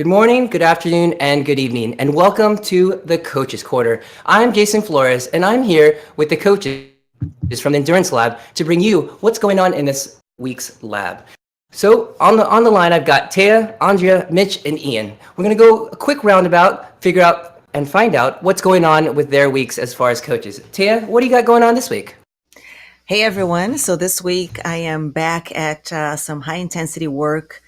Good morning, good afternoon, and good evening, and welcome to the Coaches Quarter. I'm Jason Flores, and I'm here with the coaches from the Endurance Lab to bring you what's going on in this week's lab. So on the line, I've got Taya, Andrea, Mitch, and Ian. We're going to go a quick roundabout, figure out and find out what's going on with their weeks as far as coaches. Taya, what do you got going on this week? Hey everyone. So this week I am back at some high intensity work.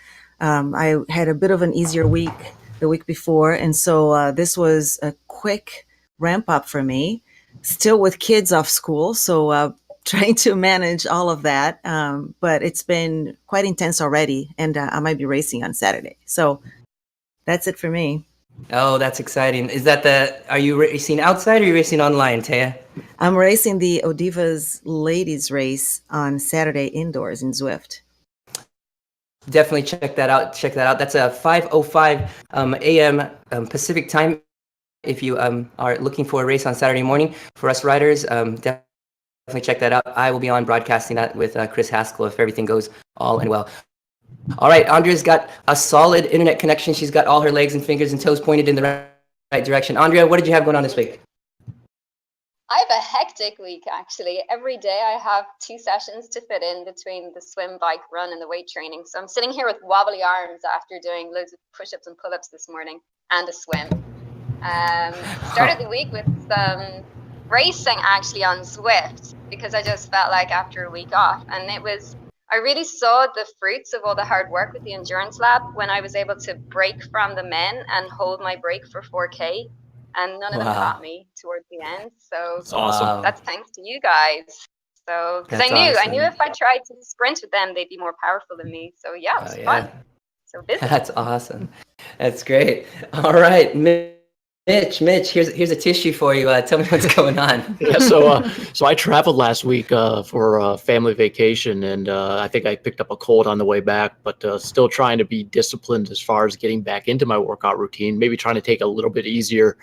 I had a bit of an easier week the week before. And so this was a quick ramp up for me, still with kids off school. So trying to manage all of that. But it's been quite intense already. And I might be racing on Saturday. So that's it for me. Oh, that's exciting. Are you racing outside or are you racing online, Taya? I'm racing the Odivas ladies race on Saturday indoors in Zwift. Definitely check that out. That's a 5:05 a.m. Pacific time. If you are looking for a race on Saturday morning for us riders, definitely check that out. I will be on broadcasting that with Chris Haskell if everything goes all and well. All right, Andrea's got a solid internet connection. She's got all her legs and fingers and toes pointed in the right direction. Andrea, what did you have going on this week? I have a hectic week, actually. Every day I have 2 sessions to fit in between the swim, bike, run, and the weight training. So I'm sitting here with wobbly arms after doing loads of push-ups and pull-ups this morning and a swim. Started the week with some racing, actually, on Zwift, because I just felt like after a week off. And I really saw the fruits of all the hard work with the Endurance Lab when I was able to break from the men and hold my break for 4K. And none of them caught me towards the end. So that's awesome. That's thanks to you guys. So because I knew if I tried to sprint with them, they'd be more powerful than me. So yeah, it was fun. So busy. That's awesome. That's great. All right, Mitch, here's a tissue for you. Tell me what's going on. Yeah, so I traveled last week for a family vacation, and I think I picked up a cold on the way back, but still trying to be disciplined as far as getting back into my workout routine, maybe trying to take a little bit easier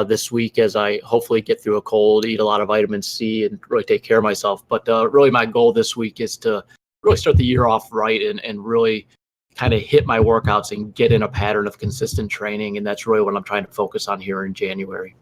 this week as I hopefully get through a cold, eat a lot of vitamin C, and really take care of myself. But really my goal this week is to really start the year off right and really kind of hit my workouts and get in a pattern of consistent training. And that's really what I'm trying to focus on here in January.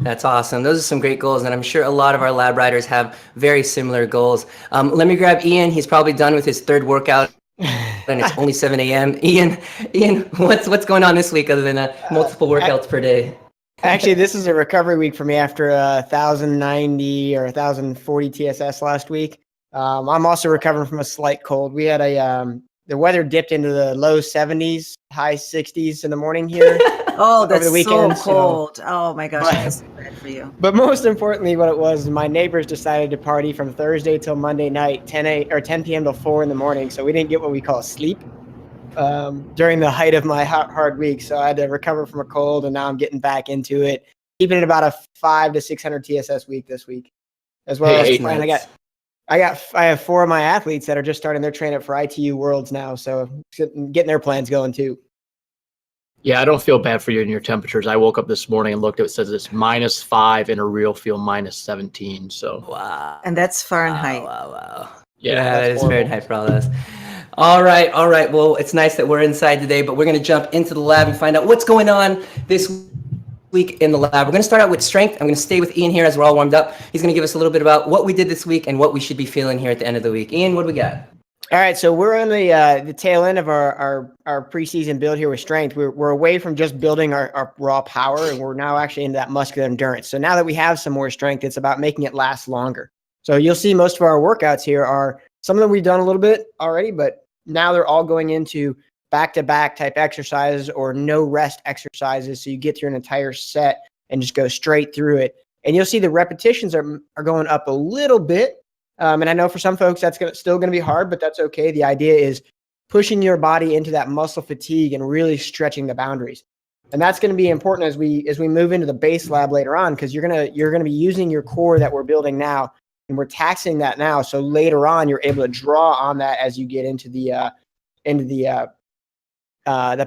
That's awesome. Those are some great goals. And I'm sure a lot of our lab riders have very similar goals. Let me grab Ian. He's probably done with his third workout and it's only 7 a.m. Ian, what's going on this week other than multiple workouts per day? Actually, this is a recovery week for me after 1,090 or 1,040 TSS last week. I'm also recovering from a slight cold. We had the weather dipped into the low 70s, high 60s in the morning here. Oh, that's over the weekend, so cold. Oh my gosh, that's so bad for you. But most importantly, what it was, my neighbors decided to party from Thursday till Monday night, 10 p.m. till 4 in the morning. So we didn't get what we call sleep during the height of my hard week. So I had to recover from a cold, and now I'm getting back into it, keeping it about a 500 to 600 TSS week this week, as well as playing. I have 4 of my athletes that are just starting their training for ITU Worlds now, so getting their plans going too. Yeah, I don't feel bad for you and your temperatures. I woke up this morning and looked at it, says it's -5 and a real feel -17. So wow. And that's Fahrenheit. Wow. Yeah, that is Fahrenheit for all of us. All right. Well, it's nice that we're inside today, but we're going to jump into the lab and find out what's going on this week in the lab. We're going to start out with strength. I'm going to stay with Ian here as we're all warmed up. He's going to give us a little bit about what we did this week and what we should be feeling here at the end of the week. Ian, what do we got? All right, so we're on the tail end of our preseason build here with strength. We're away from just building our raw power, and we're now actually into that muscular endurance. So now that we have some more strength, it's about making it last longer. So you'll see most of our workouts here are, some of them we've done a little bit already, but now they're all going into back-to-back type exercises or no rest exercises. So you get through an entire set and just go straight through it. And you'll see the repetitions are going up a little bit. And I know for some folks that's still going to be hard, but that's okay. The idea is pushing your body into that muscle fatigue and really stretching the boundaries. And that's going to be important as we move into the base lab later on, because you're going to be using your core that we're building now, and we're taxing that now. So later on, you're able to draw on that as you get into the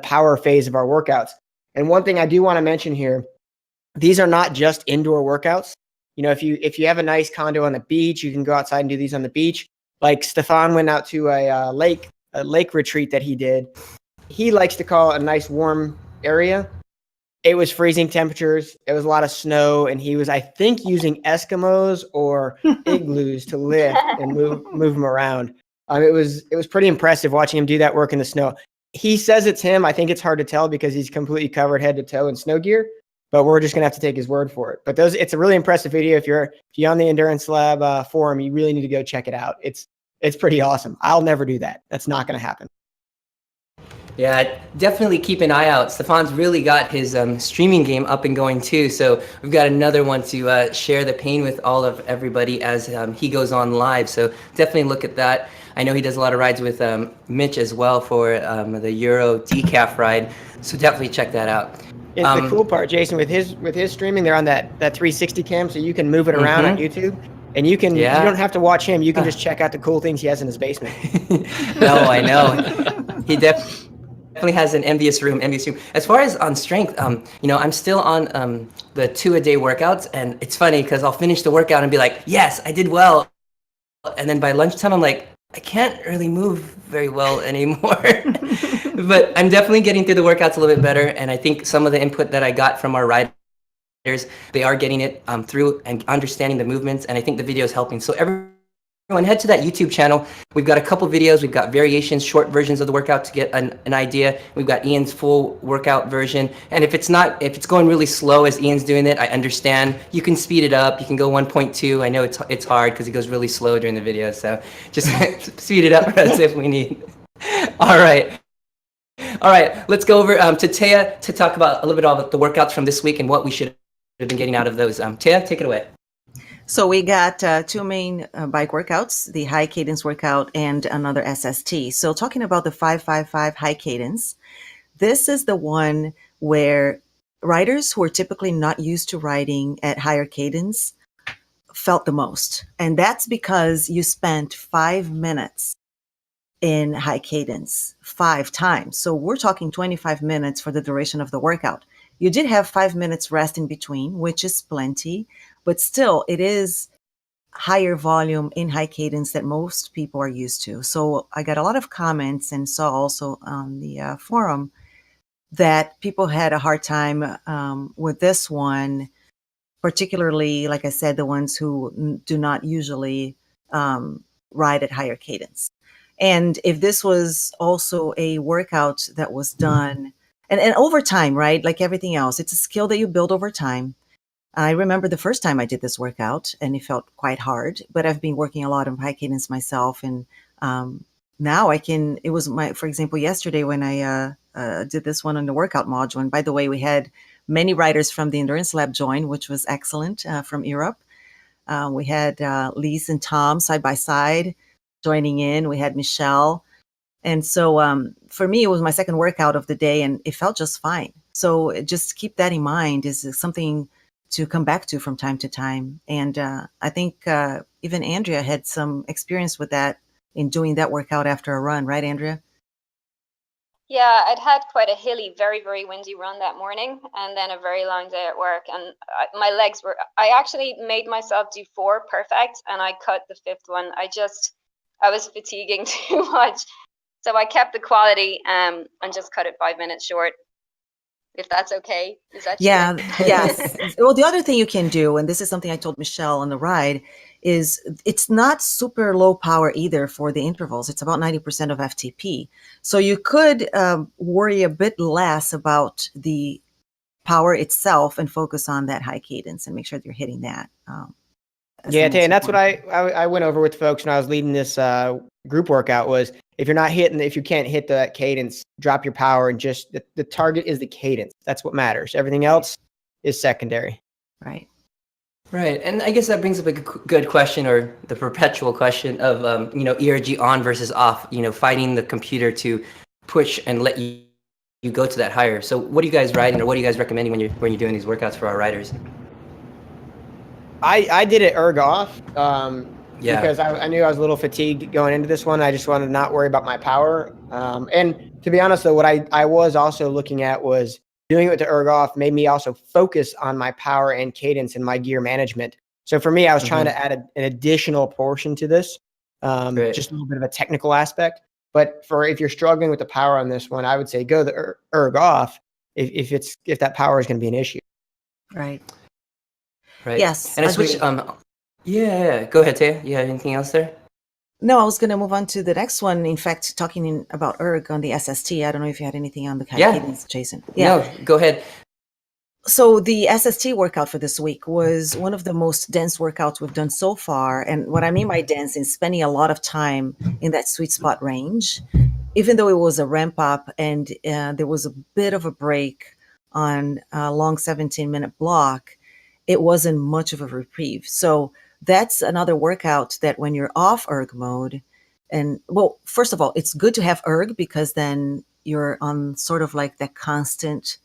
power phase of our workouts. And one thing I do want to mention here, these are not just indoor workouts. You know, if you have a nice condo on the beach, you can go outside and do these on the beach. Like Stefan went out to a lake retreat that he did. he likes to call a nice warm area. It was freezing temperatures. It was a lot of snow, and he was, I think, using Eskimos or igloos to lift and move him around. It was pretty impressive watching him do that work in the snow. He says it's him. I think it's hard to tell because he's completely covered head to toe in snow gear, but we're just gonna have to take his word for it. But it's a really impressive video. If you're on the Endurance Lab forum, you really need to go check it out. It's pretty awesome. I'll never do that. That's not gonna happen. Yeah, definitely keep an eye out. Stefan's really got his streaming game up and going too. So we've got another one to share the pain with all of everybody as he goes on live. So definitely look at that. I know he does a lot of rides with Mitch as well for the Euro decaf ride. So definitely check that out. It's the cool part, Jason, with his streaming, they're on that 360 cam, so you can move it around on YouTube. And you can you don't have to watch him. You can just check out the cool things he has in his basement. No, I know. He definitely has an envious room. As far as on strength, I'm still on the 2-a-day workouts, and it's funny because I'll finish the workout and be like, yes, I did well. And then by lunchtime, I'm like, I can't really move very well anymore. But I'm definitely getting through the workouts a little bit better. And I think some of the input that I got from our riders, they are getting it through and understanding the movements. And I think the video is helping. So everyone head to that YouTube channel. We've got a couple videos. We've got variations, short versions of the workout to get an idea. We've got Ian's full workout version. And if it's going really slow as Ian's doing it, I understand. You can speed it up. You can go 1.2. I know it's hard because he goes really slow during the video. So just speed it up if we need. All right. Let's go over to Taya to talk about a little bit about the workouts from this week and what we should have been getting out of those. Taya, take it away. So we got two main bike workouts, the high cadence workout and another SST. So talking about the 555 high cadence, this is the one where riders who are typically not used to riding at higher cadence felt the most. And that's because you spent 5 minutes in high cadence 5 times. So we're talking 25 minutes for the duration of the workout. You did have 5 minutes rest in between, which is plenty, but still it is higher volume in high cadence that most people are used to. So I got a lot of comments and saw also on the forum that people had a hard time with this one, particularly, like I said, the ones who do not usually ride at higher cadence. And if this was also a workout that was done and over time, right? Like everything else, it's a skill that you build over time. I remember the first time I did this workout and it felt quite hard, but I've been working a lot on high cadence myself. And now it was for example, yesterday when I did this one on the workout module. And by the way, we had many riders from the Endurance Lab join, which was excellent from Europe. We had Lise and Tom side by side joining in. We had Michelle. And so for me, it was my second workout of the day and it felt just fine. So just keep that in mind is something to come back to from time to time. And I think even Andrea had some experience with that in doing that workout after a run, right, Andrea? Yeah, I'd had quite a hilly, very, very windy run that morning and then a very long day at work. And my legs I actually made myself do 4 perfect and I cut the 5th one. I was fatiguing too much. So I kept the quality and just cut it 5 minutes short. If that's okay. Is that Yeah, yes. Well, the other thing you can do, and this is something I told Michelle on the ride, is it's not super low power either for the intervals. It's about 90% of FTP. So you could worry a bit less about the power itself and focus on that high cadence and make sure that you're hitting that. Yeah, and that's what I went over with folks when I was leading this group workout was if you can't hit the cadence, drop your power and just the target is the cadence. That's what matters. Everything else is secondary. Right. Right. And I guess that brings up a good question or the perpetual question of, ERG on versus off, fighting the computer to push and let you go to that higher. So what are you guys riding or what are you guys recommending when you're doing these workouts for our riders? I did it erg off because Yeah. I knew I was a little fatigued going into this one. I just wanted to not worry about my power. And to be honest, though, what I was also looking at was doing it to erg off made me also focus on my power and cadence and my gear management. So for me, I was trying to add an additional portion to this, just a little bit of a technical aspect. But if you're struggling with the power on this one, I would say go the erg off if that power is going to be an issue. Right. Right. Yes. And I switched. Agreed. Yeah. Go ahead, Taya. You have anything else there? No, I was going to move on to the next one. In fact, talking about erg on the SST. I don't know if you had anything on the cadence, Jason. Yeah. No, go ahead. So the SST workout for this week was one of the most dense workouts we've done so far. And what I mean by dense is spending a lot of time in that sweet spot range, even though it was a ramp up and there was a bit of a break on a long 17-minute block, it wasn't much of a reprieve. So that's another workout that when you're off erg mode, and well, first of all, it's good to have erg because then you're on sort of like that constant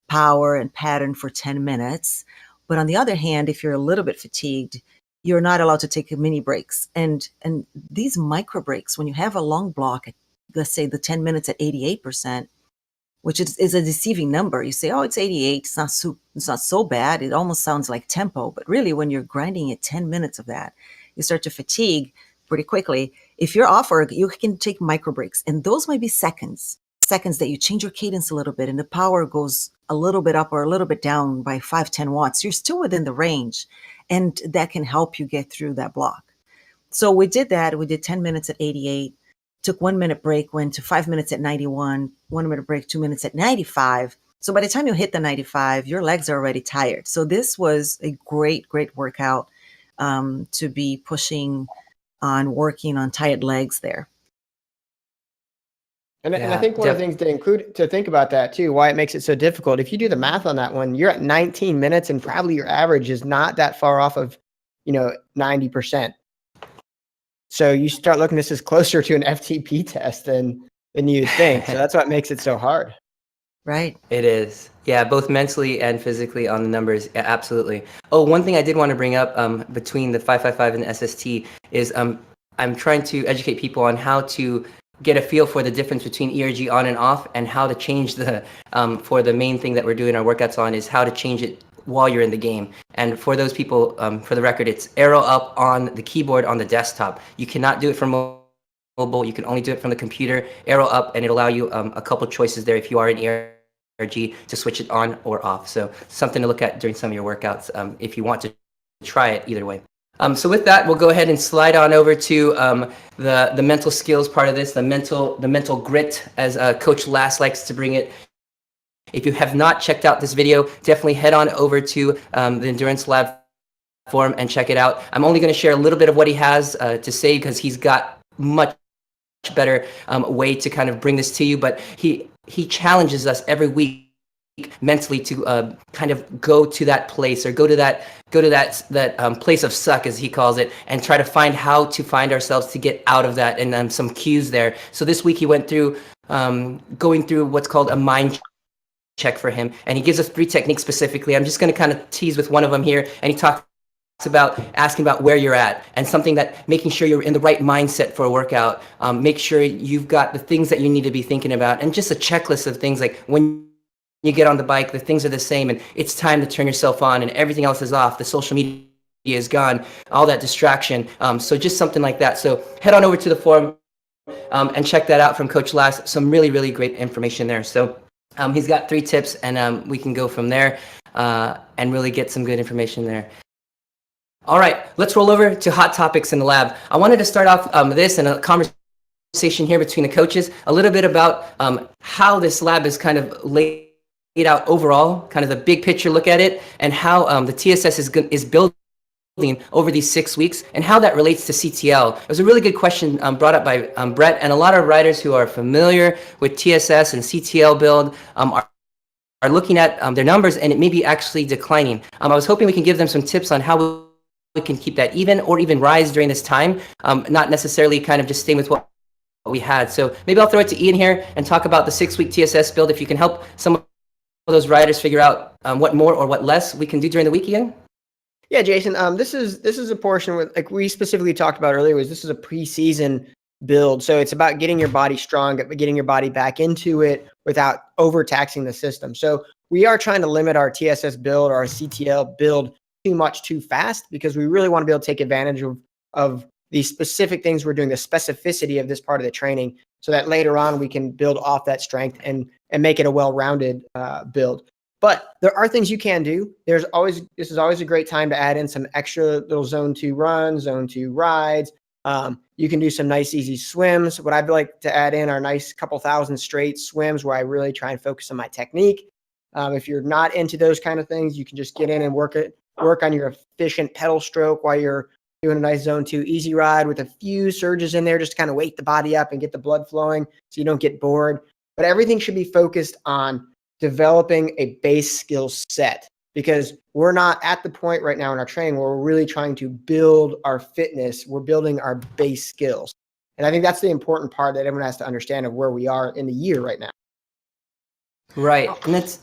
power and pattern for 10 minutes. But on the other hand, if you're a little bit fatigued, you're not allowed to take mini breaks. And these micro breaks, when you have a long block, let's say the 10 minutes at 88%, which is a deceiving number. You say, oh, it's 88. It's not so bad. It almost sounds like tempo. But really, when you're grinding at 10 minutes of that, you start to fatigue pretty quickly. If you're off erg, you can take micro breaks. And those might be seconds that you change your cadence a little bit and the power goes a little bit up or a little bit down by 5-10 watts. You're still within the range. And that can help you get through that block. So we did that. We did 10 minutes at 88. Took 1 minute break, went to 5 minutes at 91, 1 minute break, 2 minutes at 95. So by the time you hit the 95, your legs are already tired. So this was a great workout to be pushing on working on tired legs there. And I think one of the things to think about that too, why it makes it so difficult. If you do the math on that one, you're at 19 minutes and probably your average is not that far off of, 90%. So you start looking, this is closer to an FTP test than you'd think. So that's what makes it so hard. Right. It is. Yeah, both mentally and physically on the numbers. Yeah, absolutely. Oh, one thing I did want to bring up between the 555 and the SST is I'm trying to educate people on how to get a feel for the difference between ERG on and off and how to change the, for the main thing that we're doing our workouts on is how to change it while you're in the game. And for those people, for the record, it's arrow up on the keyboard on the desktop. You cannot do it from mobile. You can only do it from the computer. Arrow up, and it'll allow you a couple choices there if you are in ERG to switch it on or off. So something to look at during some of your workouts if you want to try it either way. So with that, we'll go ahead and slide on over to the mental skills part of this, the mental grit, as Coach Lass likes to bring it. If you have not checked out this video, definitely head on over to the Endurance Lab forum and check it out. I'm only going to share a little bit of what he has to say because he's got much better way to kind of bring this to you. But he challenges us every week mentally to kind of go to that place or go to that place of suck, as he calls it, and try to find how to find ourselves to get out of that, and some cues there. So this week he went through going through what's called a mind check for him, and he gives us 3 techniques specifically. I'm just going to kind of tease with one of them here, and he talks about asking about where you're at and something that making sure you're in the right mindset for a workout. Make sure you've got the things that you need to be thinking about, and just a checklist of things like when you get on the bike, the things are the same, and it's time to turn yourself on, and everything else is off. The social media is gone, all that distraction. So just something like that. So head on over to the forum and check that out from Coach Lass. Some really, really great information there. So he's got 3 tips, and we can go from there and really get some good information there. All right, let's roll over to hot topics in the lab. I wanted to start off this and a conversation here between the coaches, a little bit about how this lab is kind of laid out overall, kind of the big picture look at it, and how the TSS is building over these 6 weeks, and how that relates to CTL. It was a really good question brought up by Brett, and a lot of riders who are familiar with TSS and CTL build are looking at their numbers, and it may be actually declining. I was hoping we can give them some tips on how we can keep that even or even rise during this time, not necessarily kind of just staying with what we had. So maybe I'll throw it to Ian here and talk about the 6-week TSS build. If you can help some of those riders figure out what more or what less we can do during the week, Ian. Yeah, Jason, this is a portion where, like we specifically talked about earlier, was this is a preseason build. So it's about getting your body strong, getting your body back into it without overtaxing the system. So we are trying to limit our TSS build or our CTL build too much too fast, because we really want to be able to take advantage of the specific things we're doing, the specificity of this part of the training, so that later on we can build off that strength and make it a well-rounded build. But there are things you can do. This is always a great time to add in some extra little zone 2 runs, zone 2 rides. You can do some nice, easy swims. What I'd like to add in are nice couple thousand straight swims where I really try and focus on my technique. If you're not into those kind of things, you can just get in and work on your efficient pedal stroke while you're doing a nice zone 2 easy ride with a few surges in there, just to kind of wake the body up and get the blood flowing so you don't get bored. But everything should be focused on developing a base skill set, because we're not at the point right now in our training where we're really trying to build our fitness. We're building our base skills. And I think that's the important part that everyone has to understand of where we are in the year right now. Right. And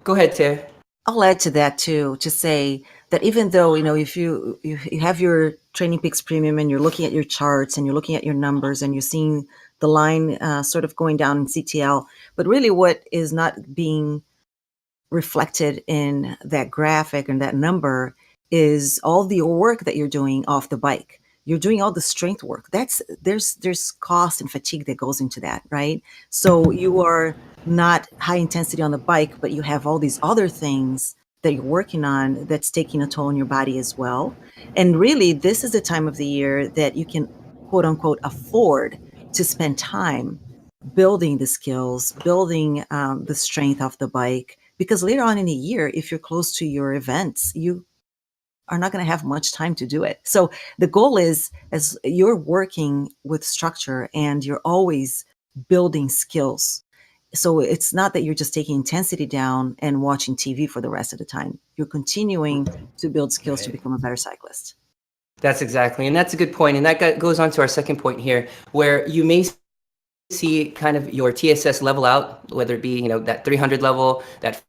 go ahead, Tara. I'll add to that too, to say that even though, if you have your Training Peaks Premium and you're looking at your charts and you're looking at your numbers and you're seeing the line sort of going down in CTL, but really what is not being reflected in that graphic and that number is all the work that you're doing off the bike. You're doing all the strength work. There's cost and fatigue that goes into that, right? So you are not high intensity on the bike, but you have all these other things that you're working on that's taking a toll on your body as well. And really, this is the time of the year that you can, quote unquote, afford to spend time building the skills, building the strength of the bike. Because later on in the year, if you're close to your events, you are not going to have much time to do it. So the goal is, as you're working with structure and you're always building skills. So it's not that you're just taking intensity down and watching TV for the rest of the time. You're continuing to build skills to become a better cyclist. That's exactly. And that's a good point. And that goes on to our second point here, where you may see kind of your TSS level out, whether it be, that 300 level, that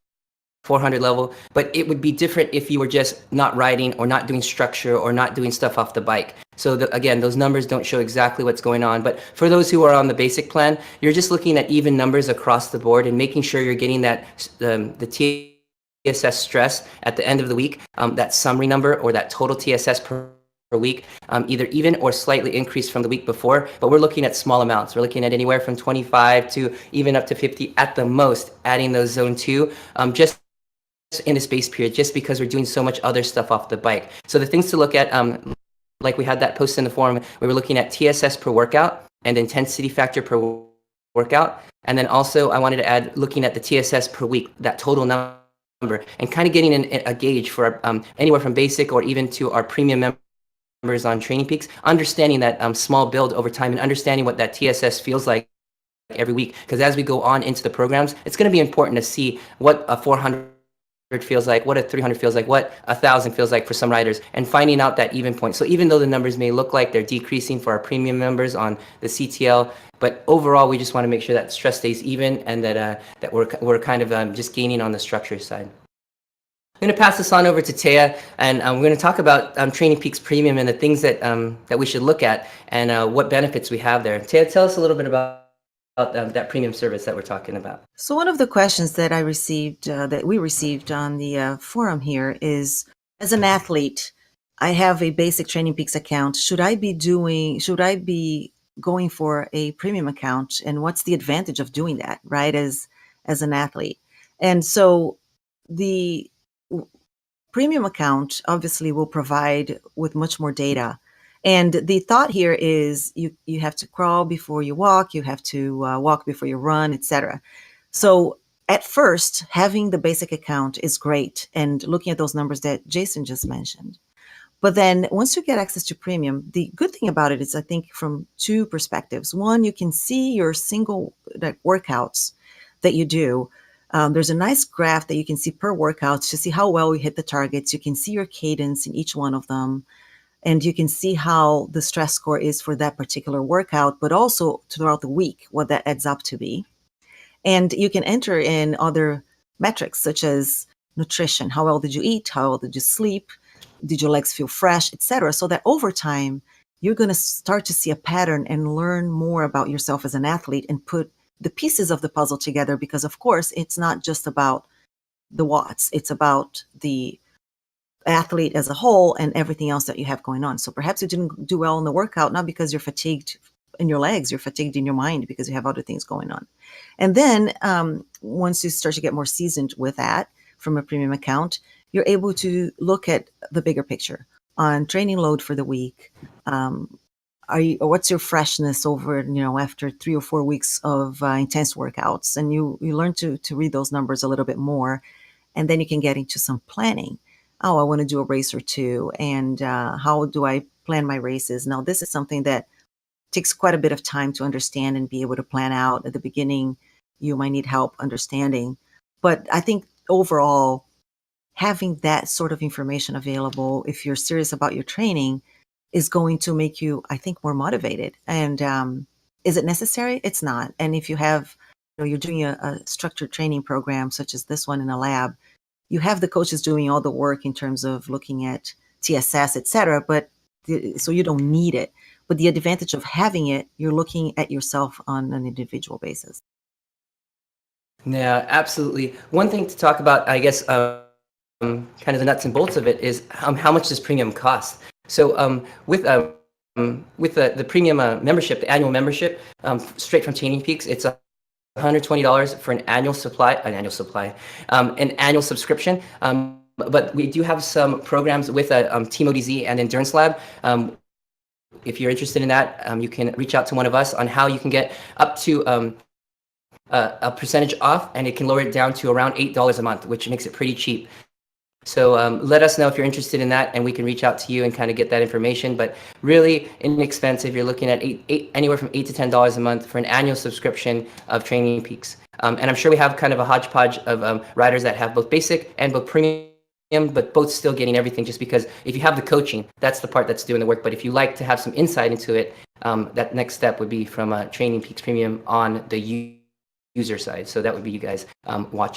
400 level, but it would be different if you were just not riding or not doing structure or not doing stuff off the bike. So again, those numbers don't show exactly what's going on. But for those who are on the basic plan, you're just looking at even numbers across the board and making sure you're getting that the TSS stress at the end of the week, that summary number or that total TSS per week, either even or slightly increased from the week before. But we're looking at small amounts. We're looking at anywhere from 25 to even up to 50 at the most, adding those zone 2, just in this base period, just because we're doing so much other stuff off the bike. So the things to look at, like we had that post in the forum, we were looking at TSS per workout and intensity factor per workout. And then also I wanted to add looking at the TSS per week, that total number, and kind of getting a gauge for anywhere from basic or even to our premium members on Training Peaks, understanding that small build over time and understanding what that TSS feels like every week. Because as we go on into the programs, it's going to be important to see what a 400 feels like, what a 300 feels like, what 1,000 feels like for some riders, and finding out that even point. So even though the numbers may look like they're decreasing for our premium members on the CTL, but overall we just want to make sure that stress stays even and that we're kind of just gaining on the structure side. I'm going to pass this on over to Taya, and we're going to talk about Training Peaks Premium and the things that we should look at and what benefits we have there. Taya, tell us a little bit about that premium service that we're talking about. So one of the questions that I received, that we received on the forum here is, as an athlete, I have a basic Training Peaks account. Should I be going for a premium account? And what's the advantage of doing that, right, as an athlete? And so the premium account obviously will provide with much more data. And the thought here is you have to crawl before you walk, you have to walk before you run, etc. So at first, having the basic account is great and looking at those numbers that Jason just mentioned. But then once you get access to premium, the good thing about it is, I think, from two perspectives. One, you can see your single workouts that you do. There's a nice graph that you can see per workout to see how well we hit the targets. You can see your cadence in each one of them. And you can see how the stress score is for that particular workout, but also throughout the week, what that adds up to be. And you can enter in other metrics such as nutrition. How well did you eat? How well did you sleep? Did your legs feel fresh, etc. So that over time, you're going to start to see a pattern and learn more about yourself as an athlete and put the pieces of the puzzle together. Because of course, it's not just about the watts. It's about the athlete as a whole and everything else that you have going on. So perhaps you didn't do well in the workout, not because you're fatigued in your legs, you're fatigued in your mind because you have other things going on. And then once you start to get more seasoned with that from a premium account, you're able to look at the bigger picture on training load for the week. What's your freshness over, after 3 or 4 weeks of intense workouts? And you learn to read those numbers a little bit more. And then you can get into some planning. Oh, I want to do a race or two. And how do I plan my races? Now, this is something that takes quite a bit of time to understand and be able to plan out. At the beginning, you might need help understanding. But I think overall, having that sort of information available, if you're serious about your training, is going to make you, I think, more motivated. And is it necessary? It's not. And if you have, you're doing a structured training program such as this one in a lab, you have the coaches doing all the work in terms of looking at TSS, et cetera, so you don't need it. But the advantage of having it, you're looking at yourself on an individual basis. Yeah, absolutely. One thing to talk about, I guess, kind of the nuts and bolts of it is how much does premium cost? So with the premium membership, the annual membership, straight from Training Peaks, it's $120 for an annual subscription. But we do have some programs with Team ODZ and Endurance Lab. If you're interested in that, you can reach out to one of us on how you can get up to a percentage off, and it can lower it down to around $8 a month, which makes it pretty cheap. So let us know if you're interested in that, and we can reach out to you and kind of get that information. But really inexpensive. You're looking at anywhere from $8 to $10 a month for an annual subscription of Training Peaks. And I'm sure we have kind of a hodgepodge of riders that have both basic and both premium, but both still getting everything, just because if you have the coaching, that's the part that's doing the work. But if you like to have some insight into it, that next step would be from Training Peaks Premium on the user side. So that would be you guys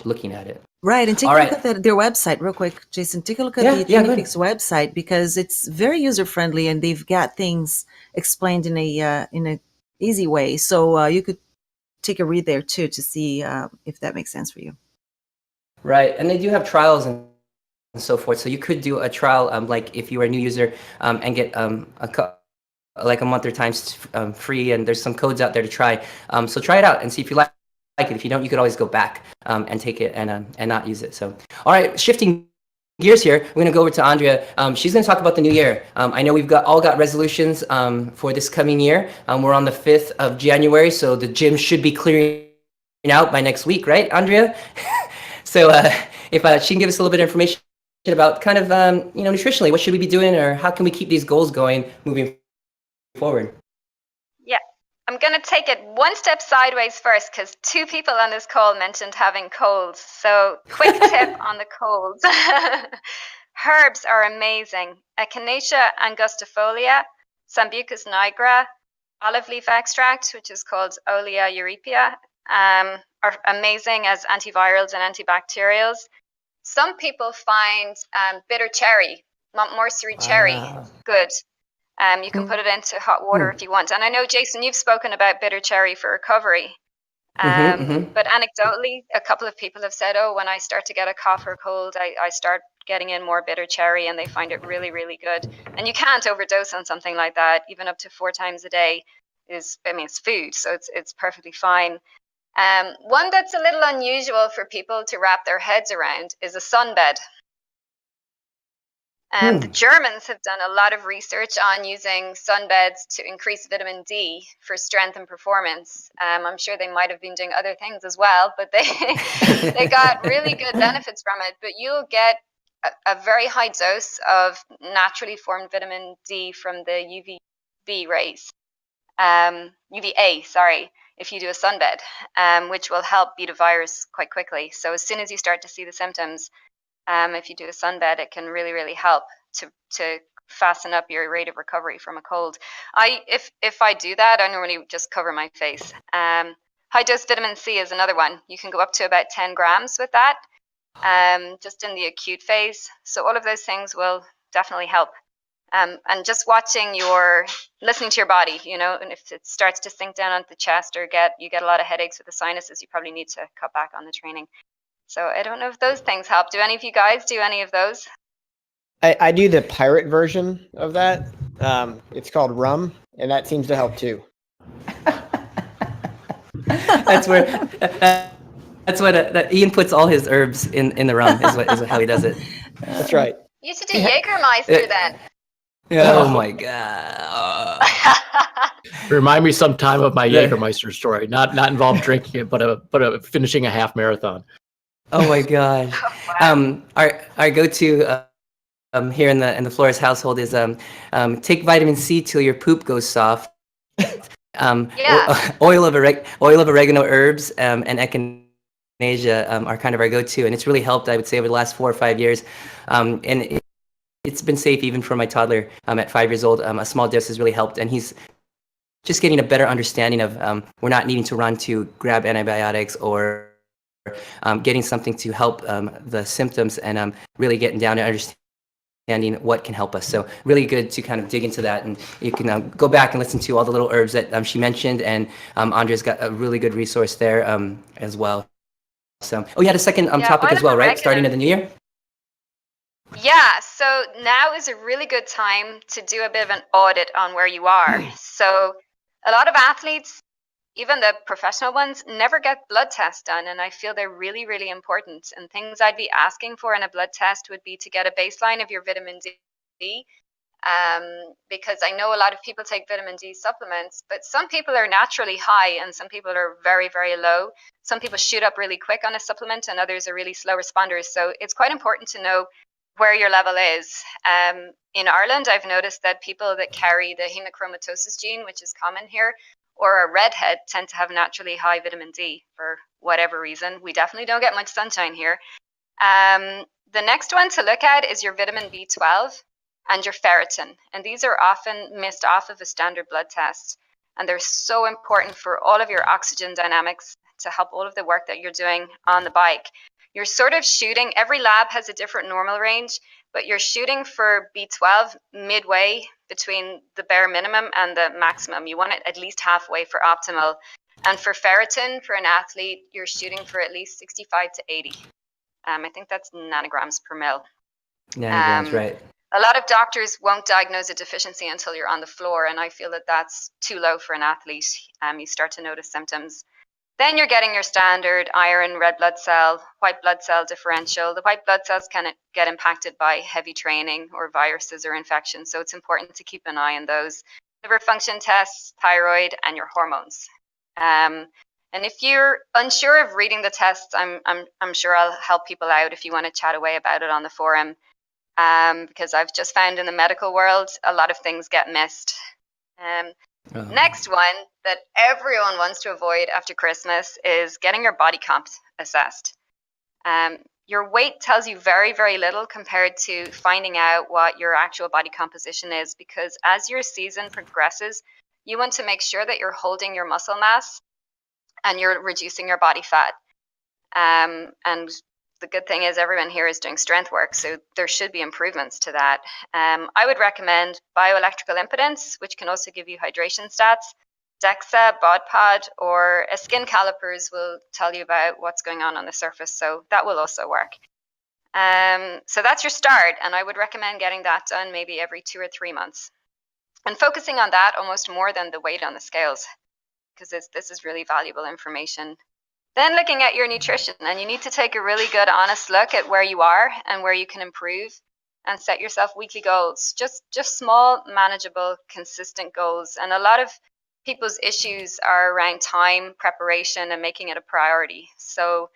looking at it. Right, and take a look at their website real quick, Jason. Take a look at the Training Peaks website, because it's very user friendly and they've got things explained in a easy way. So you could take a read there too to see if that makes sense for you. Right, and they do have trials and so forth. So you could do a trial, like if you were a new user, and get like a month or times free. And there's some codes out there to try. So try it out and see if you like it. If you don't, you could always go back and take it and not use it. So, all right, shifting gears here, we're going to go over to Andrea. She's going to talk about the new year. I know we've all got resolutions for this coming year. We're on the 5th of January, so the gym should be clearing out by next week, right, Andrea? So if she can give us a little bit of information about kind of, nutritionally, what should we be doing, or how can we keep these goals going moving forward? I'm going to take it one step sideways first, because 2 people on this call mentioned having colds. So quick tip on the colds. Herbs are amazing. Echinacea angustifolia, Sambucus nigra, olive leaf extract, which is called Olea euripia, are amazing as antivirals and antibacterials. Some people find bitter cherry, Montmorsery cherry, good. You can put it into hot water if you want. And I know, Jason, you've spoken about bitter cherry for recovery. But anecdotally, a couple of people have said, when I start to get a cough or cold, I start getting in more bitter cherry, and they find it really, really good. And you can't overdose on something like that. Even up to 4 times a day it's food, so it's perfectly fine. One that's a little unusual for people to wrap their heads around is a sunbed. The Germans have done a lot of research on using sunbeds to increase vitamin D for strength and performance. I'm sure they might have been doing other things as well, but they got really good benefits from it. But you'll get a very high dose of naturally formed vitamin D from the UVA rays, if you do a sunbed, which will help beat a virus quite quickly. So as soon as you start to see the symptoms, if you do a sunbed, it can really, really help to fasten up your rate of recovery from a cold. If I do that, I normally just cover my face. High dose vitamin C is another one. You can go up to about 10 grams with that, just in the acute phase. So all of those things will definitely help. And just listening to your body, and if it starts to sink down onto the chest, or you get a lot of headaches with the sinuses, you probably need to cut back on the training. So I don't know if those things help. Do any of you guys do any of those? I do the pirate version of that. It's called rum, and that seems to help too. That's where that's what that Ian puts all his herbs in the rum is how he does it. That's right. You should do Jägermeister then. Oh my god. Remind me sometime of my The- Jägermeister story. Not involved drinking it, but finishing a half marathon. Oh my gosh. Our go-to here in the Flores household is take vitamin C till your poop goes soft. Yeah. Oil of oregano herbs and echinacea are kind of our go-to, and it's really helped, I would say, over the last 4 or 5 years. And it's been safe even for my toddler at 5 years old. A small dose has really helped, and he's just getting a better understanding of we're not needing to run to grab antibiotics or getting something to help the symptoms, and really getting down to understanding what can help us. So really good to kind of dig into that, and you can go back and listen to all the little herbs that she mentioned, and Andre's got a really good resource there as well. So, you had a second topic oil as well, of right? Starting oregano. at the new year? Yeah, so now is a really good time to do a bit of an audit on where you are. So a lot of athletes, even the professional ones, never get blood tests done, and I feel they're really, really important. And things I'd be asking for in a blood test would be to get a baseline of your vitamin D, because I know a lot of people take vitamin D supplements, but some people are naturally high and some people are very, very low. Some people shoot up really quick on a supplement and others are really slow responders. So it's quite important to know where your level is. In Ireland, I've noticed that people that carry the hemochromatosis gene, which is common here, or a redhead, tend to have naturally high vitamin D for whatever reason. We definitely don't get much sunshine here. The next one to look at is your vitamin B12 and your ferritin. And these are often missed off of a standard blood test. And they're so important for all of your oxygen dynamics to help all of the work that you're doing on the bike. You're sort of shooting, every lab has a different normal range, but you're shooting for B12 midway between the bare minimum and the maximum. You want it at least halfway for optimal. And for ferritin, for an athlete, you're shooting for at least 65 to 80. I think that's nanograms per mil. Nanograms, right. A lot of doctors won't diagnose a deficiency until you're on the floor, and I feel that that's too low for an athlete. You start to notice symptoms. Then you're getting your standard iron, red blood cell, white blood cell differential. The white blood cells can get impacted by heavy training or viruses or infections, so it's important to keep an eye on those. Liver function tests, thyroid, and your hormones. And if you're unsure of reading the tests, I'm sure I'll help people out if you want to chat away about it on the forum. Because I've just found in the medical world, a lot of things get missed. Next one that everyone wants to avoid after Christmas is getting your body comp assessed. Your weight tells you very, very little compared to finding out what your actual body composition is, because as your season progresses, you want to make sure that you're holding your muscle mass and you're reducing your body fat. And the good thing is everyone here is doing strength work, so there should be improvements to that. I would recommend bioelectrical impedance, which can also give you hydration stats. DEXA, BODPOD, or a skin calipers will tell you about what's going on the surface, so that will also work. So that's your start, and I would recommend getting that done maybe every 2 or 3 months. And focusing on that almost more than the weight on the scales, because this is really valuable information. Then looking at your nutrition, and you need to take a really good, honest look at where you are and where you can improve, and set yourself weekly goals, just small, manageable, consistent goals. And a lot of people's issues are around time, preparation, and making it a priority. So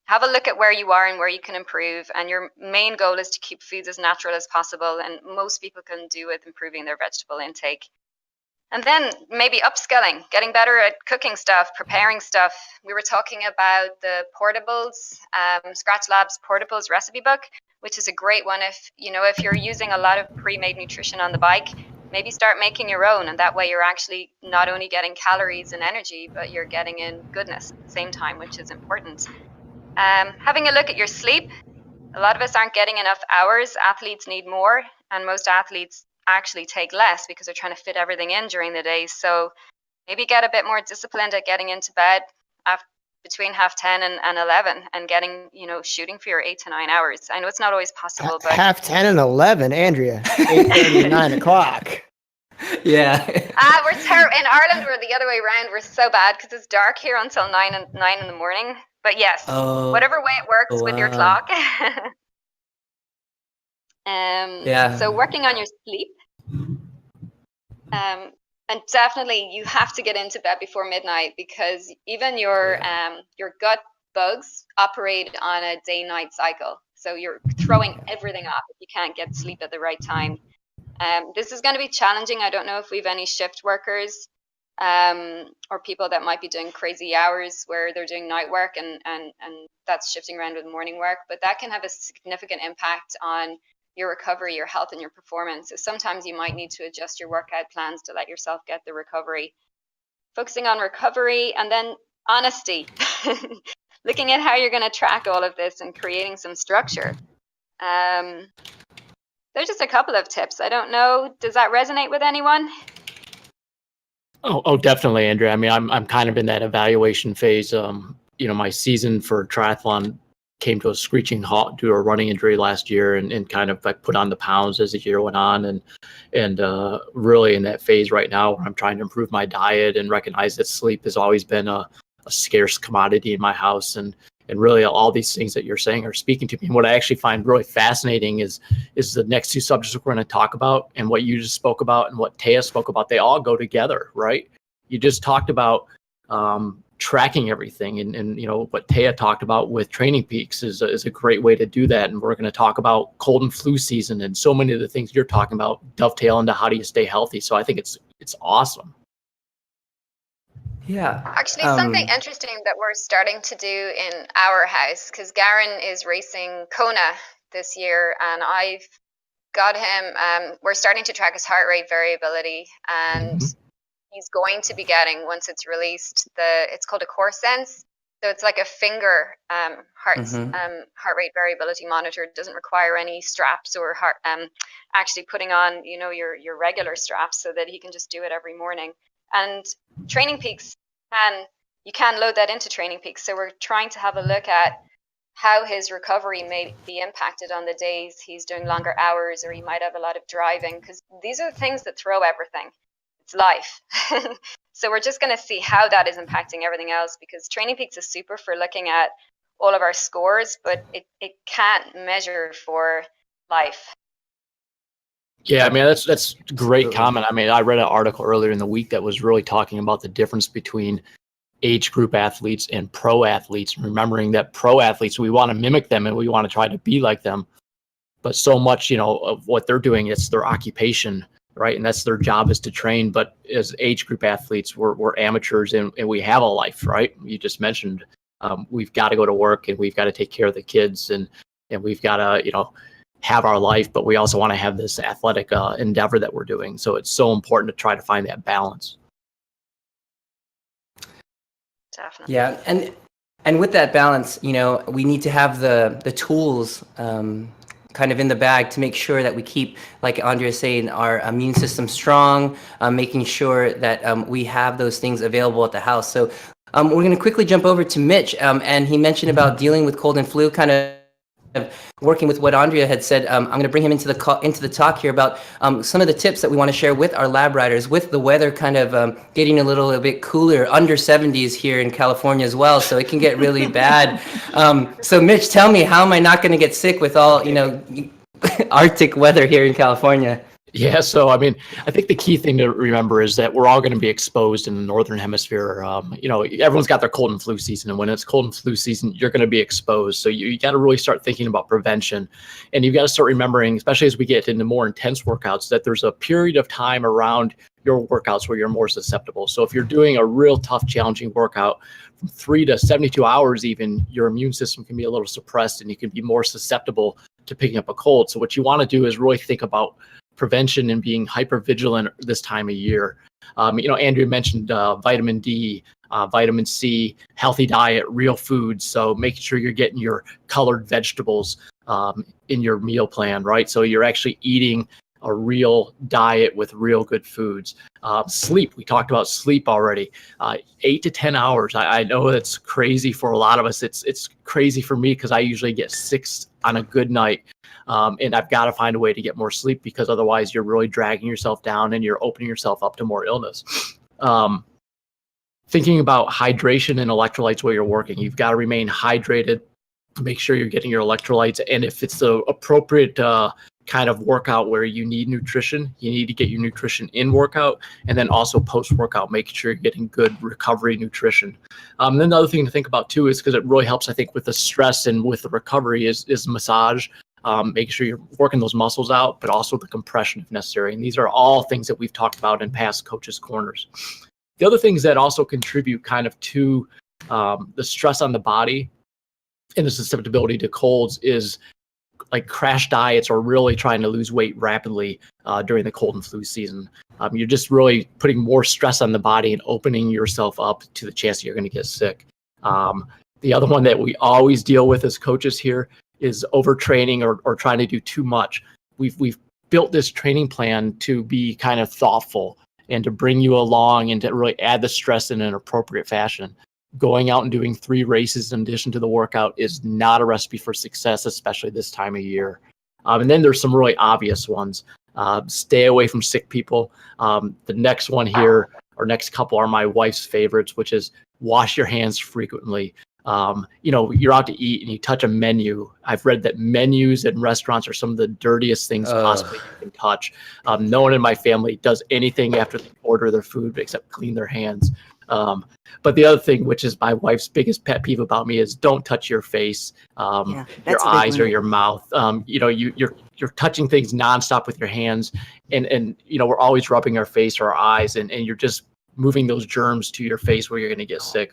have a look at where you are and where you can improve. And your main goal is to keep foods as natural as possible, and most people can do with improving their vegetable intake. And then maybe upskilling, getting better at cooking stuff, preparing stuff. We were talking about the portables, Scratch Labs portables recipe book, which is a great one if you're using a lot of pre-made nutrition on the bike. Maybe start making your own, and that way you're actually not only getting calories and energy, but you're getting in goodness at the same time, which is important. Having a look at your sleep. A lot of us aren't getting enough hours. Athletes need more, and most athletes actually take less because they're trying to fit everything in during the day. So maybe get a bit more disciplined at getting into bed between 10:30 and 11 and getting, shooting for your 8 to 9 hours. I know it's not always possible, but 10:30 and 11, Andrea, 8:30 and 9 o'clock. Yeah. We're terrible. In Ireland, we're the other way around. We're so bad because it's dark here until 9 in the morning. But yes, whatever way it works with your clock. So working on your sleep. And definitely you have to get into bed before midnight, because even your gut bugs operate on a day-night cycle. So you're throwing everything off if you can't get sleep at the right time. This is going to be challenging. I don't know if we've any shift workers or people that might be doing crazy hours where they're doing night work and that's shifting around with morning work, but that can have a significant impact on your recovery, your health, and your performance. So sometimes you might need to adjust your workout plans to let yourself get the recovery. Focusing on recovery, and then honesty. Looking at how you're going to track all of this and creating some structure. There's just a couple of tips. I don't know. Does that resonate with anyone? Oh, definitely, Andrea. I mean, I'm kind of in that evaluation phase. My season for triathlon came to a screeching halt due to a running injury last year, and kind of like put on the pounds as the year went on, and really in that phase right now where I'm trying to improve my diet and recognize that sleep has always been a scarce commodity in my house, and really all these things that you're saying are speaking to me. And what I actually find really fascinating is the next two subjects we're going to talk about, and what you just spoke about and what Taya spoke about. They all go together, right? You just talked about tracking everything, and what Taya talked about with Training Peaks is a great way to do that. And we're going to talk about cold and flu season, and so many of the things you're talking about dovetail into how do you stay healthy. So I think it's awesome. Yeah. Actually, something interesting that we're starting to do in our house, because Garen is racing Kona this year, and I've got him, we're starting to track his heart rate variability, and he's going to be getting, once it's released, it's called a core sense. So it's like a finger heart rate variability monitor. It doesn't require any straps or actually putting on, your regular straps, so that he can just do it every morning. And Training Peaks, you can load that into Training Peaks. So we're trying to have a look at how his recovery may be impacted on the days he's doing longer hours, or he might have a lot of driving, because these are the things that throw everything. It's life. So we're just going to see how that is impacting everything else, because Training Peaks is super for looking at all of our scores, but it can't measure for life. Yeah, I mean, that's a great comment. I mean, I read an article earlier in the week that was really talking about the difference between age group athletes and pro athletes, and remembering that pro athletes, we want to mimic them and we want to try to be like them. But so much, of what they're doing, it's their occupation, right? And that's their job, is to train. But as age group athletes, we're amateurs, and we have a life, right? You just mentioned we've got to go to work, and we've got to take care of the kids, and we've got to, have our life, but we also want to have this athletic endeavor that we're doing. So it's so important to try to find that balance. Definitely. Yeah, and with that balance, we need to have the tools kind of in the bag to make sure that we keep, like Andrea is saying, our immune system strong, making sure that we have those things available at the house. So we're going to quickly jump over to Mitch, and he mentioned about dealing with cold and flu, kind of working with what Andrea had said. I'm going to bring him into the talk here about some of the tips that we want to share with our lab riders, with the weather kind of getting a little bit cooler, under 70s here in California as well, so it can get really bad. So Mitch, tell me, how am I not going to get sick with all Arctic weather here in California? Yeah, so I mean, I think the key thing to remember is that we're all going to be exposed in the northern hemisphere. Everyone's got their cold and flu season, and when it's cold and flu season, you're going to be exposed. So you got to really start thinking about prevention, and you've got to start remembering, especially as we get into more intense workouts, that there's a period of time around your workouts where you're more susceptible. So if you're doing a real tough, challenging workout, from 3 to 72 hours even, your immune system can be a little suppressed, and you can be more susceptible to picking up a cold. So what you want to do is really think about prevention and being hyper vigilant this time of year. Andrea mentioned vitamin D, vitamin C, healthy diet, real foods. So making sure you're getting your colored vegetables in your meal plan, right? So you're actually eating a real diet with real good foods. Sleep, we talked about sleep already. 8 to 10 hours. I know that's crazy for a lot of us. It's crazy for me because I usually get 6 on a good night. And I've got to find a way to get more sleep because otherwise you're really dragging yourself down and you're opening yourself up to more illness. Thinking about hydration and electrolytes while you're working, you've got to remain hydrated. Make sure you're getting your electrolytes. And if it's the appropriate kind of workout where you need nutrition, you need to get your nutrition in workout, and then also post-workout, making sure you're getting good recovery nutrition. And then the other thing to think about too is because it really helps, I think, with the stress and with the recovery is massage. Making sure you're working those muscles out, but also the compression if necessary. And these are all things that we've talked about in past Coaches Corners. The other things that also contribute kind of to the stress on the body and the susceptibility to colds is like crash diets or really trying to lose weight rapidly during the cold and flu season. You're just really putting more stress on the body and opening yourself up to the chance that you're going to get sick. The other one that we always deal with as coaches here is overtraining or trying to do too much. We've built this training plan to be kind of thoughtful and to bring you along and to really add the stress in an appropriate fashion. Going out and doing 3 races in addition to the workout is not a recipe for success, especially this time of year. And then there's some really obvious ones. Stay away from sick people. The next one here, or next couple, are my wife's favorites, which is wash your hands frequently. You're out to eat and you touch a menu. I've read that menus in restaurants are some of the dirtiest things possibly you can touch. No one in my family does anything after they order their food except clean their hands. But the other thing, which is my wife's biggest pet peeve about me, is don't touch your face, your eyes or your mouth. You're touching things nonstop with your hands, and we're always rubbing our face or our eyes, and you're just moving those germs to your face where you're going to get sick.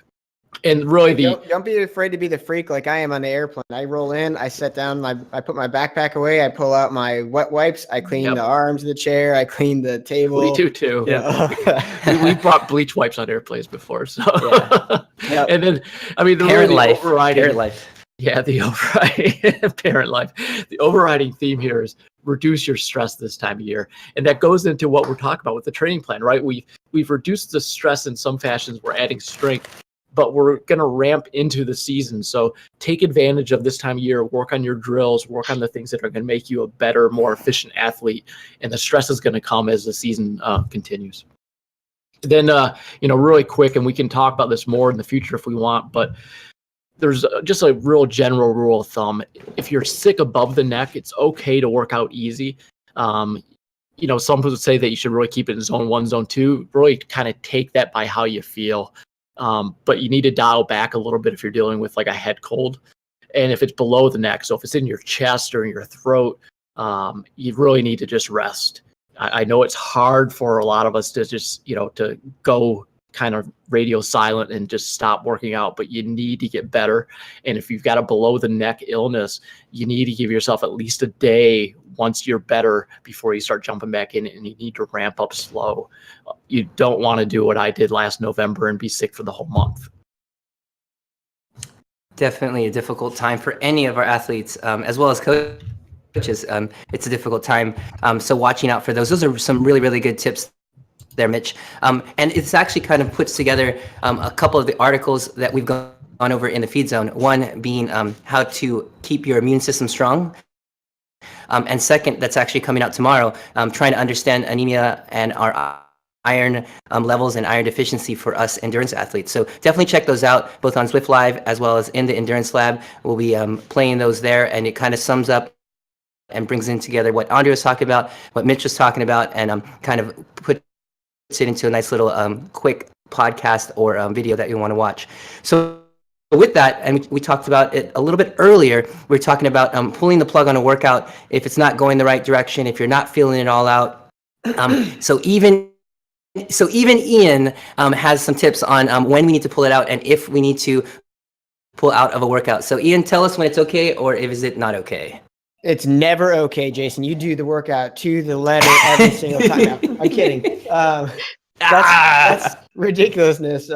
And really, don't be afraid to be the freak like I am on the airplane. I roll in, I sit down, I put my backpack away, I pull out my wet wipes, I clean the arms of the chair, I clean the table. We do too. Yeah, we brought bleach wipes on airplanes before. So, and then the parent life. Yeah, the overriding parent life. The overriding theme here is reduce your stress this time of year, and that goes into what we're talking about with the training plan, right? We've reduced the stress in some fashions. We're adding strength, but we're going to ramp into the season. So take advantage of this time of year, work on your drills, work on the things that are going to make you a better, more efficient athlete. And the stress is going to come as the season continues. Then, really quick, and we can talk about this more in the future if we want, but there's just a real general rule of thumb. If you're sick above the neck, it's okay to work out easy. Some people would say that you should really keep it in zone 1, zone 2, really kind of take that by how you feel. But you need to dial back a little bit if you're dealing with like a head cold. And if it's below the neck, so if it's in your chest or in your throat, you really need to just rest. I know it's hard for a lot of us to just, to go kind of radio silent and just stop working out, but you need to get better. And if you've got a below the neck illness, you need to give yourself at least a day once you're better before you start jumping back in, and you need to ramp up slow. You don't want to do what I did last November and be sick for the whole month. Definitely a difficult time for any of our athletes, as well as coaches. It's a difficult time. So watching out for those. Those are some really, really good tips there, Mitch. And it's actually kind of puts together a couple of the articles that we've gone over in the feed zone. One being how to keep your immune system strong. And second, that's actually coming out tomorrow, trying to understand anemia and our iron levels and iron deficiency for us endurance athletes. So definitely check those out, both on Zwift Live as well as in the Endurance Lab. We'll be playing those there, and it kind of sums up and brings in together what Andre was talking about, what Mitch was talking about, and kind of puts it into a nice little quick podcast or video that you want to watch. So with that, and we talked about it a little bit earlier, we were talking about pulling the plug on a workout if it's not going the right direction, if you're not feeling it all out. So even Ian has some tips on when we need to pull it out and if we need to pull out of a workout. So Ian, tell us when it's okay or if is it not okay. It's never okay, Jason. You do the workout to the letter every single time. No, I'm kidding. That's ridiculousness.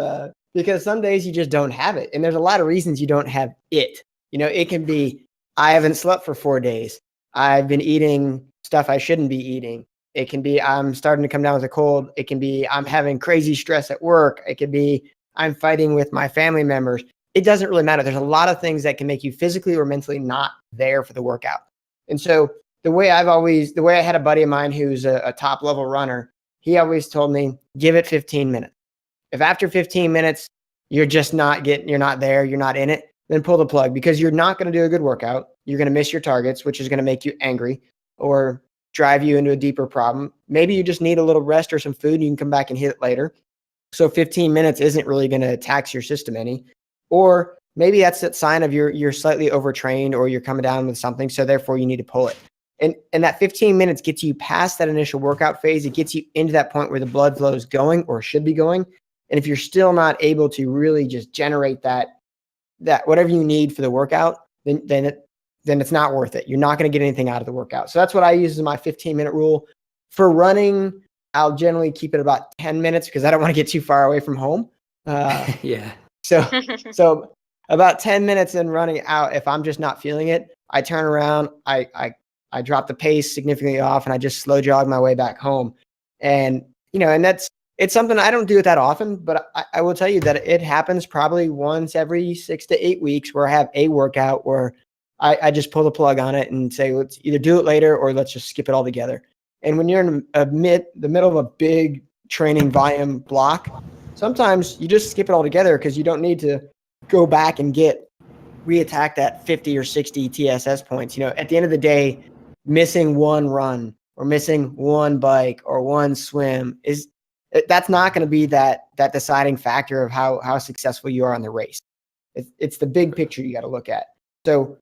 Because some days you just don't have it. And there's a lot of reasons you don't have it. It can be, I haven't slept for 4 days. I've been eating stuff I shouldn't be eating. It can be I'm starting to come down with a cold. It can be I'm having crazy stress at work. It could be I'm fighting with my family members. It doesn't really matter. There's a lot of things that can make you physically or mentally not there for the workout. And so the way I had a buddy of mine who's a top level runner, he always told me, give it 15 minutes. If after 15 minutes, you're not there, you're not in it, then pull the plug, because you're not going to do a good workout. You're going to miss your targets, which is going to make you angry or drive you into a deeper problem. Maybe you just need a little rest or some food and you can come back and hit it later. So 15 minutes isn't really going to tax your system any. Or maybe that's a sign of you're slightly overtrained or you're coming down with something. So therefore you need to pull it. And that 15 minutes gets you past that initial workout phase. It gets you into that point where the blood flow is going or should be going. And if you're still not able to really just generate that whatever you need for the workout, then it's not worth it. You're not going to get anything out of the workout. So that's what I use as my 15-minute rule. For running, I'll generally keep it about 10 minutes because I don't want to get too far away from home. Yeah. So about 10 minutes in running out, if I'm just not feeling it, I turn around, I drop the pace significantly off, and I just slow jog my way back home. And, it's something I don't do it that often, but I will tell you that it happens probably once every 6 to 8 weeks where I have a workout where I just pull the plug on it and say, let's either do it later or let's just skip it all together. And when you're in the middle of a big training volume block, sometimes you just skip it all together because you don't need to go back and reattack that 50 or 60 TSS points. At the end of the day, missing one run or missing one bike or one swim that's not going to be that deciding factor of how successful you are on the race. It's the big picture you got to look at. So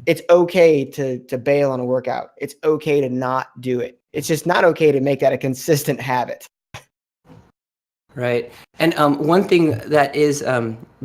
it's okay to bail on a workout. It's okay to not do it. It's just not okay to make that a consistent habit. Right. And one thing that is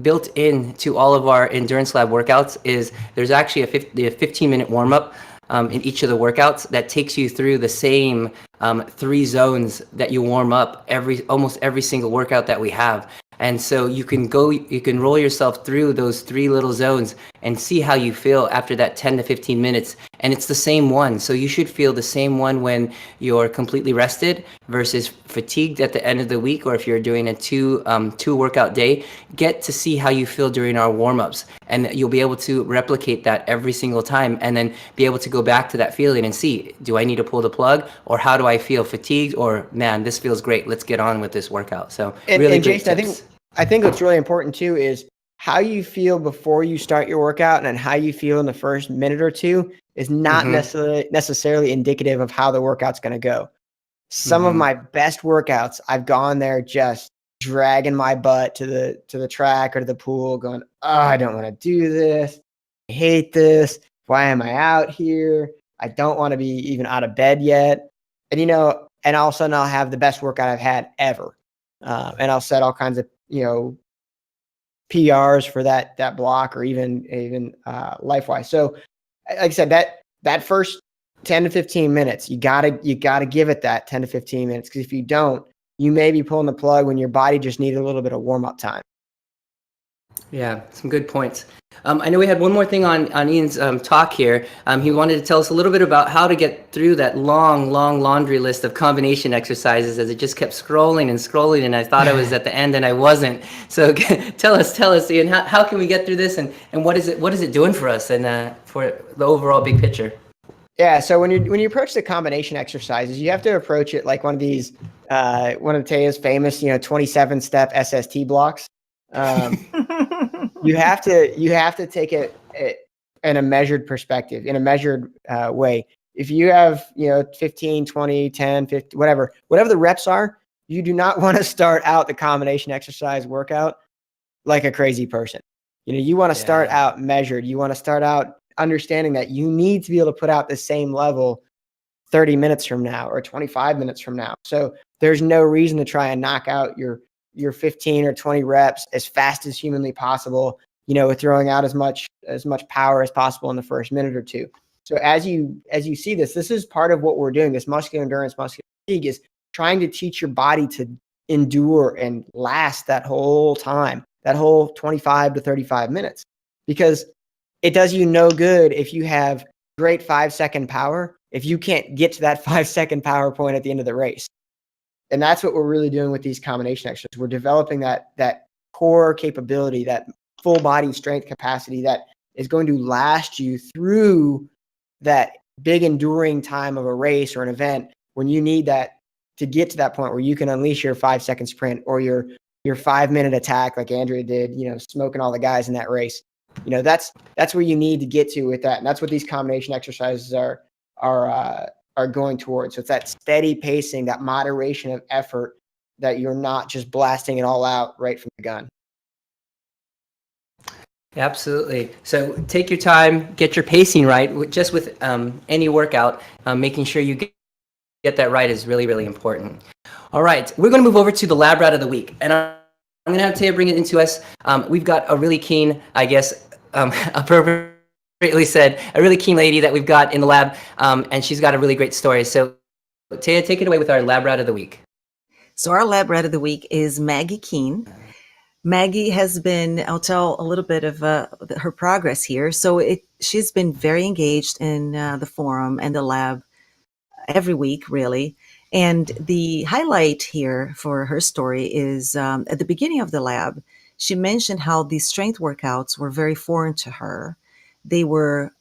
built into all of our Endurance Lab workouts is there's actually a 15-minute warm-up in each of the workouts that takes you through the same 3 zones that you warm up almost every single workout that we have. And so you can roll yourself through those 3 little zones and see how you feel after that 10 to 15 minutes. And it's the same one. So you should feel the same one when you're completely rested versus fatigued at the end of the week, or if you're doing a two workout day. Get to see how you feel during our warm-ups, and you'll be able to replicate that every single time, and then be able to go back to that feeling and see, do I need to pull the plug, or how do I feel fatigued, or man, this feels great, let's get on with this workout. So really great Jason, tips. I think what's really important too is how you feel before you start your workout, and then how you feel in the first minute or two is not necessarily indicative of how the workout's going to go. Some of my best workouts, I've gone there just dragging my butt to the track or to the pool going, oh, I don't want to do this. I hate this. Why am I out here? I don't want to be even out of bed yet. And, and all of a sudden I'll have the best workout I've had ever. And I'll set all kinds of, PRs for that block, or even LifeWise. So like I said, that first 10 to 15 minutes, you gotta give it that 10 to 15 minutes. Because if you don't, you may be pulling the plug when your body just needed a little bit of warm up time. Yeah, some good points. I know we had one more thing on Ian's talk here. He wanted to tell us a little bit about how to get through that long laundry list of combination exercises, as it just kept scrolling, and I thought I was at the end and I wasn't. So tell us, Ian, how can we get through this, and what is it doing for us and for the overall big picture? Yeah, so when you approach the combination exercises, you have to approach it like one of these one of Taya's famous 27-step SST blocks. You have to take it in a measured perspective, in a measured way. If you have 15, 20, 10, 50, whatever the reps are, you do not want to start out the combination exercise workout like a crazy person. You want to start out measured. You want to start out understanding that you need to be able to put out the same level 30 minutes from now or 25 minutes from now. So there's no reason to try and knock out your 15 or 20 reps as fast as humanly possible, with throwing out as much power as possible in the first minute or two. So as you see this is part of what we're doing. This muscular endurance, muscular fatigue is trying to teach your body to endure and last that whole time, that whole 25 to 35 minutes, because it does you no good if you have great 5-second power if you can't get to that 5-second power point at the end of the race? And that's what we're really doing with these combination exercises. We're developing that core capability, that full body strength capacity that is going to last you through that big enduring time of a race or an event when you need that to get to that point where you can unleash your 5-second sprint or your 5-minute attack like Andrea did, smoking all the guys in that race. That's where you need to get to with that. And that's what these combination exercises are going towards. So it's that steady pacing, that moderation of effort, that you're not just blasting it all out right from the gun. Absolutely. So take your time, get your pacing right. Just with any workout, making sure you get that right is really, really important. All right, we're going to move over to the lab rat of the week, and I'm going to have Taya bring it into us. We've got a really keen, I guess, appropriately said, a really keen lady that we've got in the lab, and she's got a really great story. So Taya, take it away with our lab rat of the week. So our lab rat of the week is Maggie Keene. Maggie has been, I'll tell a little bit of her progress here. So she's been very engaged in the forum and the lab every week, really. And the highlight here for her story is at the beginning of the lab, she mentioned how the strength workouts were very foreign to her. They were,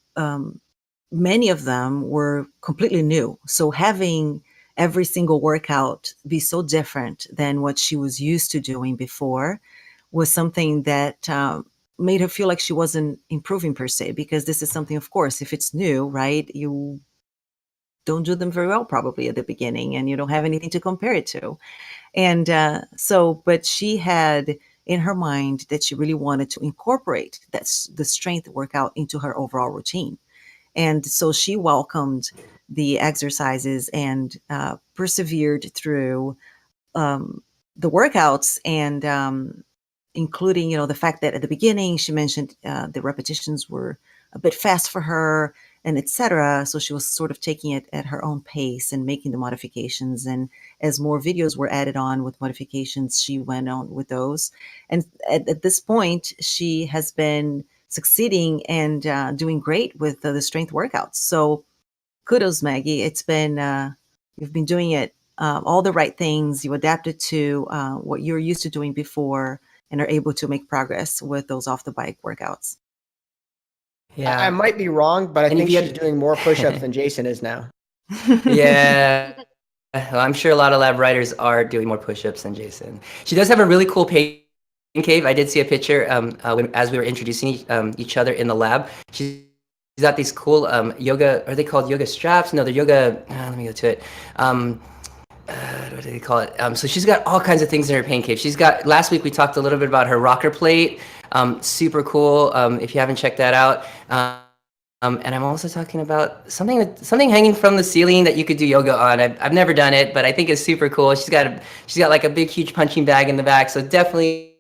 many of them were completely new. So having every single workout be so different than what she was used to doing before was something that made her feel like she wasn't improving per se, because this is something, of course, if it's new, right, you don't do them very well probably at the beginning and you don't have anything to compare it to. And but she had in her mind that she really wanted to incorporate the strength workout into her overall routine. And so she welcomed the exercises and persevered through the workouts, and including, the fact that at the beginning she mentioned the repetitions were a bit fast for her, and etc. So she was sort of taking it at her own pace and making the modifications. And as more videos were added on with modifications, she went on with those. And at this point, she has been succeeding and doing great with the strength workouts. So kudos, Maggie. It's been, you've been doing it all the right things. You adapted to what you're used to doing before and are able to make progress with those off the bike workouts. Yeah, I might be wrong, but I And think if you she's doing more push-ups than Jason is now. Yeah. Well, I'm sure a lot of lab writers are doing more push-ups than Jason. She does have a really cool pain cave. I did see a picture as we were introducing each other in the lab. She's got these cool yoga, are they called yoga straps? No, they're yoga, let me go to it. What do they call it? So she's got all kinds of things in her pain cave. Last week we talked a little bit about her rocker plate. Super cool. If you haven't checked that out. And I'm also talking about something hanging from the ceiling that you could do yoga on. I've never done it, but I think it's super cool. She's got like a big, huge punching bag in the back. So definitely,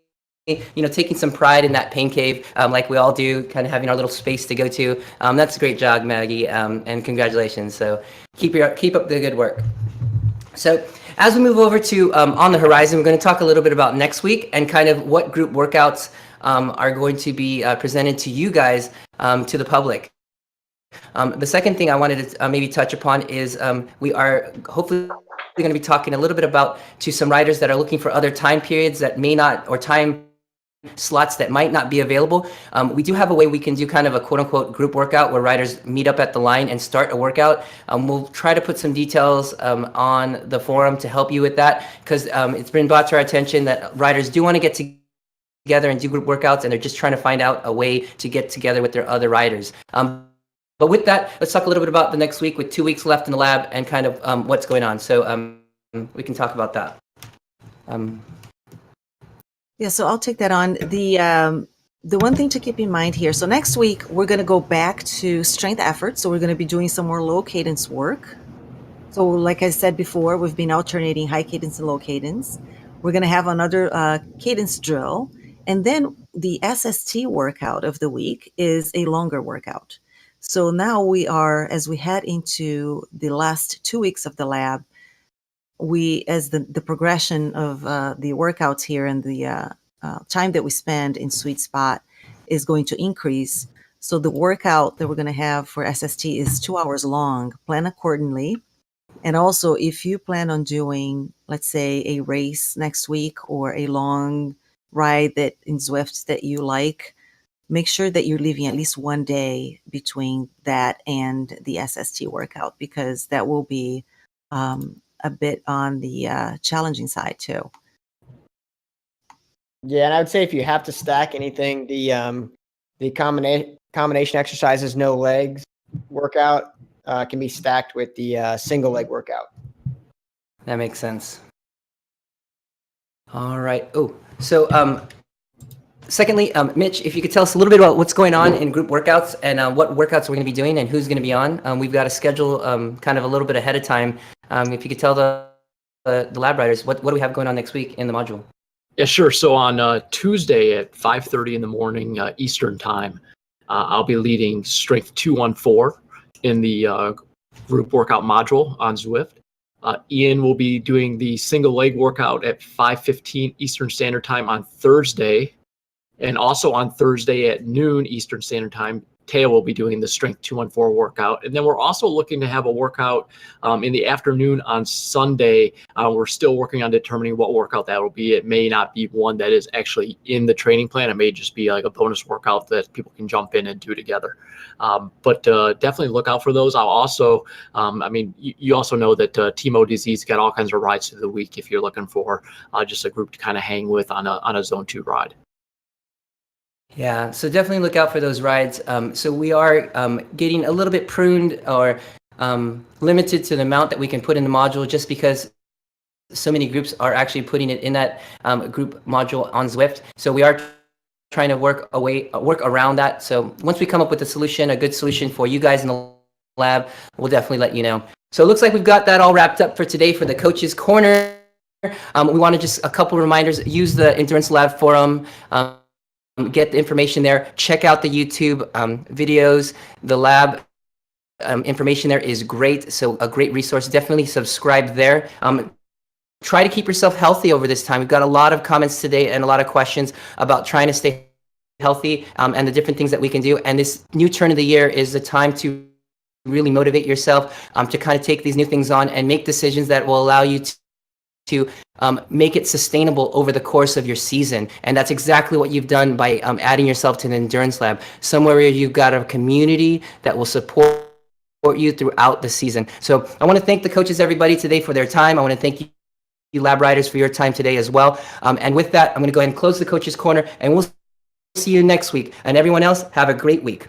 taking some pride in that pain cave, like we all do, kind of having our little space to go to. That's a great job, Maggie, and congratulations. So keep up the good work. So as we move over to On the Horizon, we're going to talk a little bit about next week and kind of what group workouts are going to be presented to you guys, to the public. The second thing I wanted to maybe touch upon is we are hopefully going to be talking a little bit about to some riders that are looking for other time periods that may not, or time slots that might not be available. We do have a way we can do kind of a quote unquote group workout where riders meet up at the line and start a workout. We'll try to put some details on the forum to help you with that, because it's been brought to our attention that riders do want to get together and do group workouts, and they're just trying to find out a way to get together with their other riders. But with that, let's talk a little bit about the next week with 2 weeks left in the lab and kind of what's going on. So we can talk about that. Yeah, so I'll take that on. The one thing to keep in mind here, so next week we're going to go back to strength effort. So we're going to be doing some more low cadence work. So like I said before, we've been alternating high cadence and low cadence. We're going to have another cadence drill. And then the SST workout of the week is a longer workout. So now we are, as we head into the last 2 weeks of the lab, as the progression of the workouts here and the time that we spend in sweet spot is going to increase. So the workout that we're going to have for SST is 2 hours long. Plan accordingly. And also, if you plan on doing, let's say, a race next week or a long ride that in Zwift that you like, make sure that you're leaving at least one day between that and the SST workout, because that will be a bit on the challenging side too. Yeah, and I would say if you have to stack anything, the combination exercises, no legs workout can be stacked with the single leg workout. That makes sense. All right. Oh, so secondly, Mitch, if you could tell us a little bit about what's going on in group workouts and what workouts we're going to be doing and who's going to be on. We've got a schedule kind of a little bit ahead of time. If you could tell the lab riders what do we have going on next week in the module? Yeah, sure. So on Tuesday at 5:30 in the morning Eastern time, I'll be leading Strength 214 in the group workout module on Zwift. Ian will be doing the single leg workout at 5:15 Eastern Standard Time on Thursday. And also on Thursday at noon Eastern Standard Time, Taya will be doing the Strength 214 workout. And then we're also looking to have a workout in the afternoon on Sunday. We're still working on determining what workout that will be. It may not be one that is actually in the training plan. It may just be like a bonus workout that people can jump in and do together. But definitely look out for those. I'll also, you also know that Timo Disease got all kinds of rides through the week if you're looking for just a group to kind of hang with on a Zone 2 ride. Yeah, so definitely look out for those rides. So we are getting a little bit pruned or limited to the amount that we can put in the module, just because so many groups are actually putting it in that group module on Zwift. So we are trying to work around that. So once we come up with a good solution for you guys in the lab, we'll definitely let you know. So it looks like we've got that all wrapped up for today for the Coaches Corner. We want to just a couple reminders: use the Endurance Lab forum. Get the information there. Check out the YouTube videos. The lab information there is great. So a great resource. Definitely subscribe there. Try to keep yourself healthy over this time. We've got a lot of comments today and a lot of questions about trying to stay healthy and the different things that we can do. And this new turn of the year is the time to really motivate yourself to kind of take these new things on and make decisions that will allow you to make it sustainable over the course of your season. And that's exactly what you've done by adding yourself to the Endurance Lab, somewhere where you've got a community that will support you throughout the season. So I want to thank the coaches, everybody, today for their time. I want to thank you lab riders for your time today as well. And with that, I'm going to go ahead and close the Coaches Corner, and we'll see you next week. And everyone else, have a great week.